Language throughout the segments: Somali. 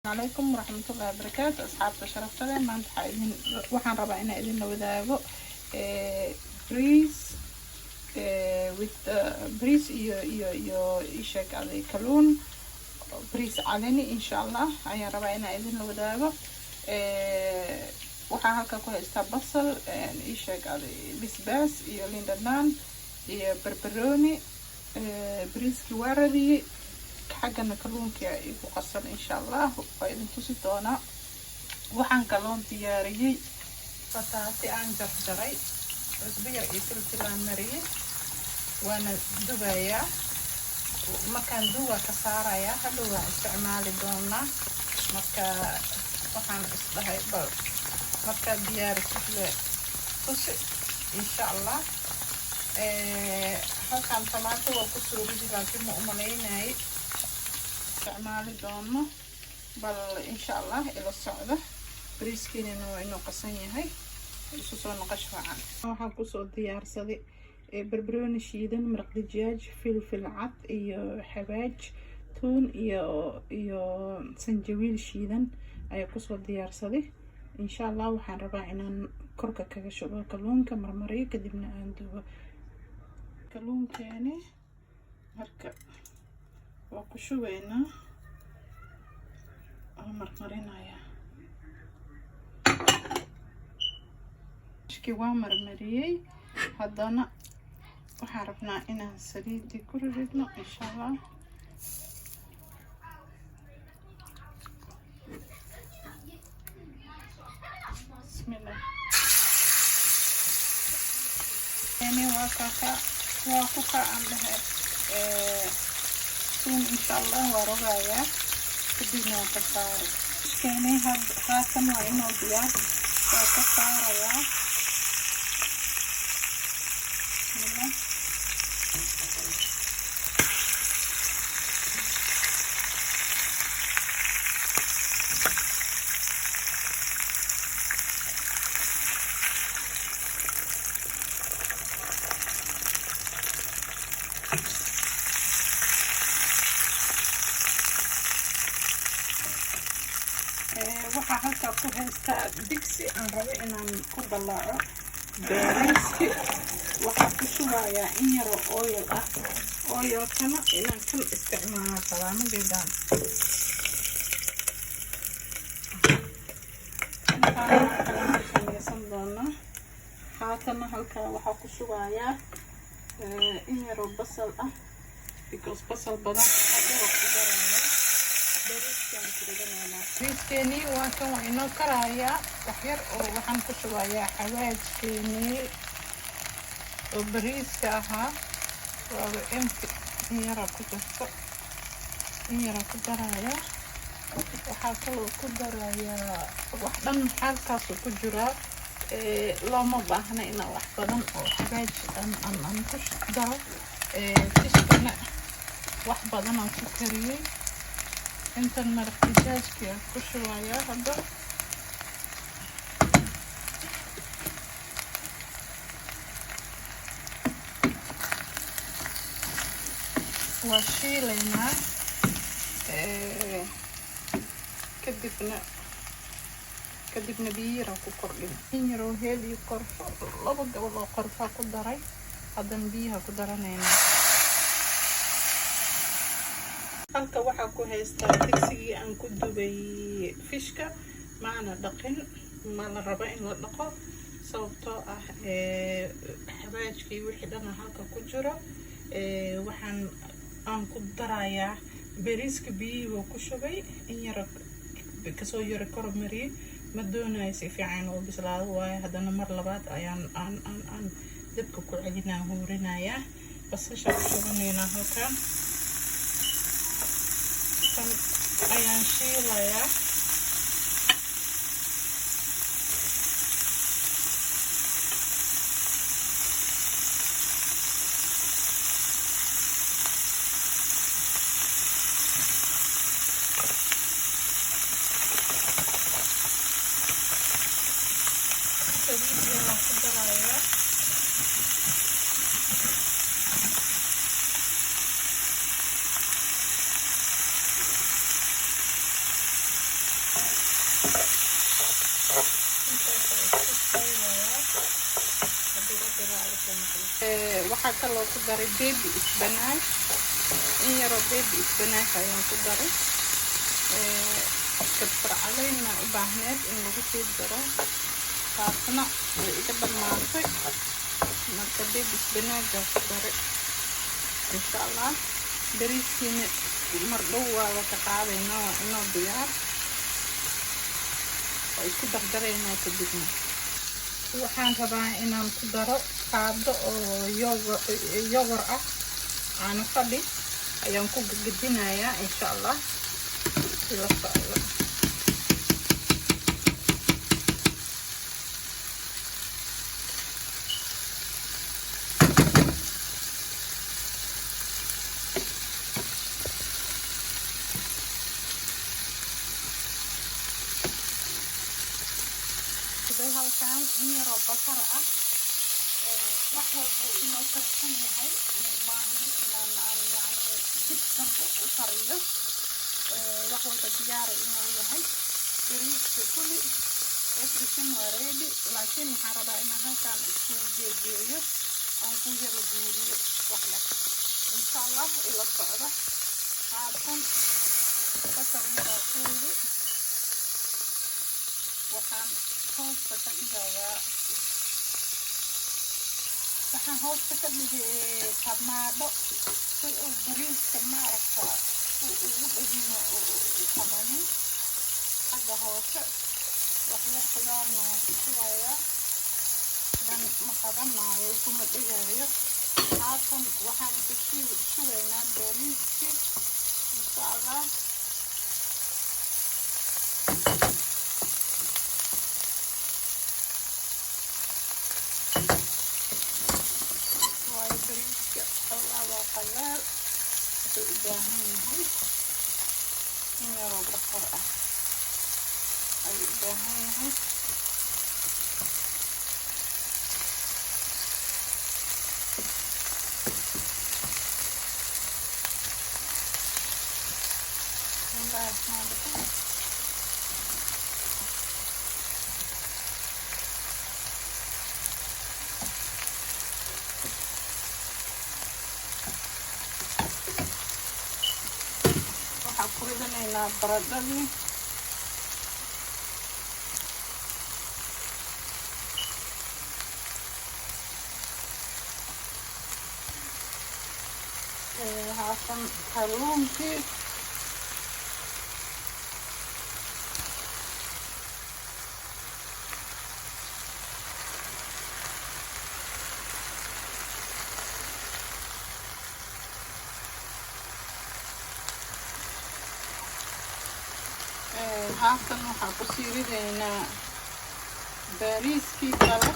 عليكم ورحمة الله وبركاته. أصحاب شرفت لي ما نتحايدين وحن ربعنا إذن نوداغو بريس with بريس يو إيشك على كلون بريس عليني إن شاء الله. أيا ربعنا إذن نوداغو وحن هلكا كويستا بصل إيشك على بسباس يو ليندنان يو بربروني بريس كواردي حقنا كلونك يكو قصر إن شاء الله وإذن توسي دونا. وحن كلون دياري بطاطي عن جرجري وصبير إيسلسلان مريه وانا دبايا مكان دوا كساريا هلوا استعمالي دونا مكا وحن إصبحي بل مكا دياري سفلي توسي إن شاء الله. هلكان طماطو وكسوري جباكي مؤمنيناي استعمالي دونا بل إن شاء الله إلى الصعدة بريسكين إنه قصني هاي يسوسون نقشفة عنه. وحن كسو ديار صدي بربروني شيدن مرق دجاج فلفل عط إيو حباج تون إيو سنجويل شيدن أي كسو ديار صدي إن شاء الله. وحن ربا إنان كركا كشوبا كلون كمرمري كدبنا عندو كلون كاني هركا وقشوبينا مرمرينايا شكي ومرمريي هدانا وحربنا إنا سريدي كل ردنا إن شاء الله. بسم الله يعني واكاكا عندها ثوم إن شاء الله ورغايا كدينا كساري كيني هاتم وإنو ديار وكساريا. بسم الله waxaa halkaa ku haystaa digsi aan rabo inaan ku dallaaco beeriski. waxaa ku shubayaa in yaro ooyal ah ooyalkana inaan kan isticmaalo salaamadeedaan intaan samaysan doona. haatana halkaa waxaa ku shubayaa in yaro basal ah because basal badan ayaa ku daraya بريسكيني وكان وإنه كرايا وحير وحن كشوايا حواجكيني وبريسكاها وإمتى يرى كجسة يرى كدرايا وحاكلو كدرايا وحدن حالكاس كجرا لو ما باهنا إنا وحبدن وحواج أن كش دار تشكنا وحبدن أن كريي انت المرق دجاج كيا كشوايا هذا وشيلنا كدبنا بيرا كقرن ينرو هذي قرفة لابد والله قرفة كدراي هذا نبيها كدرانين. halka waxaa ku haystaa digsigii aan ku dubay fishka maana dhaqin ma la rabo in la dhaqo sababtoo ah xabaajkii wixii dhan halka ku jiro. waxaan aan ku darayaa bariiska biyihii ku shubay in yar kasoo yara kormariyay ma doonayo si fiican oo bislaado waaye haddana mar labaad ayaan aan dabka ku celinaa huurinayaa basasha ku shubanayna halkan ayaan shiilayaa. saliid yar ku darayaa waxaa kaloo ku daray baby spinach in yaroo baby spinach ayaan ku daray kabsar calayna u baahneed in lagu sii daro taasna way iga dhammaatay marka baby spinach ku daray insha allah bariiskiina mar dhow waa ka qaadaynaa waa inoo diyaar oo isku dardaraynaa kadibna waxaan rabaa inaan ku daro qaado oo yogor ah caano fadhi ayaan ku gadgadinayaa insha allah ila socdo halkaan in yaroo basar ah wax walba inoo karsan yahay ubaahan inaan yani dib dambe u kariyo wax walba diyaara inoo yahay bariiska kulli everything waa ready laakiin waxaan rabaa inaan halkaan isku geegeeyo aan ku yaro guuriyo wax yar insha allah ila socda haatan basar yaraa kuuli waxaan hoosta ka dhigayaa waxaan hoosta ka dhigay tamaadho si uu bariiska maaragta ugu dhagino u qamanin xagga hoose waxyar qudaarna waan ku shubayaa dan ma qabanaayo kuma dhigayo haatan waxaan ku shubaynaa bariiskii insha allah bariiska allah waa qalaal wuxuu u baahan yahay in yaroo basar ah ayuu u baahan yahay waxaan ku ridanaynaa baradhadii haatan kalluunkii haatan waxaan ku sii ridaynaa bariiskii kale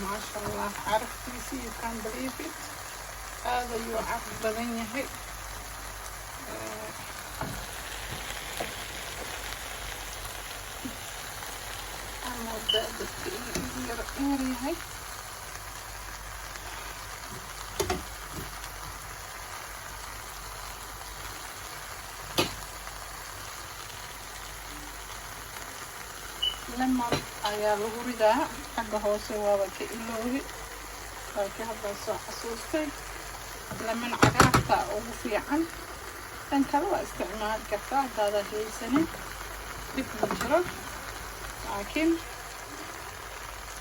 ما شاء الله عرفتي you can't believe it هذا يعرف بدن يحي أنا بدأت يرقيني هاي لما ayaa lagu ridaa xagga hoose waaba ka iloobi laakiin hadda soo xasuustay laman cagaarta ugu fiican tan kale waa isticmaali kartaa haddaada haysanin dib ma jiro laakiin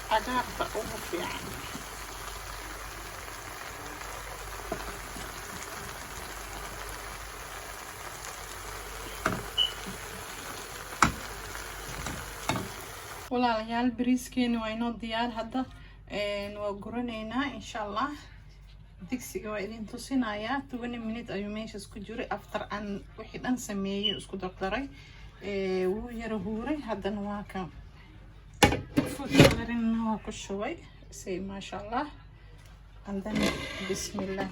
cagaarta ugu fiican walaalayaal bariiskeena waa inoo diyaar hadda waa guranaynaa insha allah digsiga waa idin tusinayaa 20 minutes ayuu meeshaas ku jiray after aan wixii dhan sameeyay isku dardaray wuu yara huuray haddana waa ka food coloring waa ku shubay say maasha allah and then bismillah.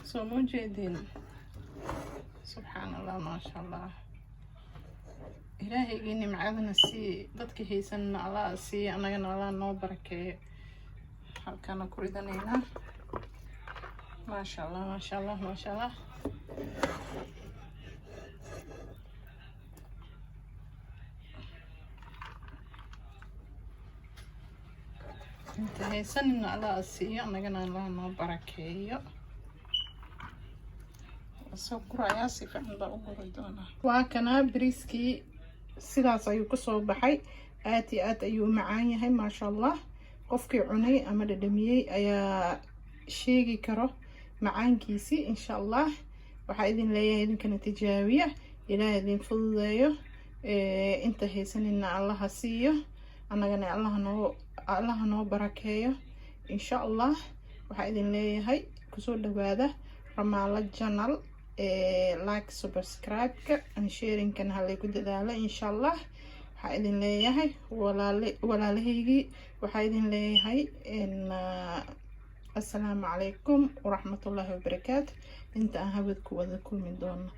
So mujeedin subhanallah ma sha Allah. Ilaahaygi nimcadana si dadka haysan Allah si anagana Allah noo barakeeyo. Halkana ku ridanayna ma sha Allah ma sha Allah ma sha Allah. inta haysan Allah si anagana Allah noo barakeeyo. soo guraya si fiican baa u guri doona. waa kana bariiskii sidaas ayuu ka soo baxay. aad iyo aad ayuu macaan yahay ma sha Allah. qofkii cunay ama dhadhamiyay ayaa sheegi karo macaankiisi insha Allah. waxa idin leeyahay idinkana tijaabiya. ilaahay idin fududeeyo. inta haysanina Allah siiyo. anagana Allah noo barakeeyo insha Allah. waxa idin leeyahay kusoo dhawaada Ramaala channel. like subscribe and sharing kan halay ku dadaala insha Allah. waxa idin leeyahay walaalahaygi waxa idin leeyahay assalaamu calaykum waraxmatullaahi wabarakaatuh. inta aan habad ku wada kulmi doono.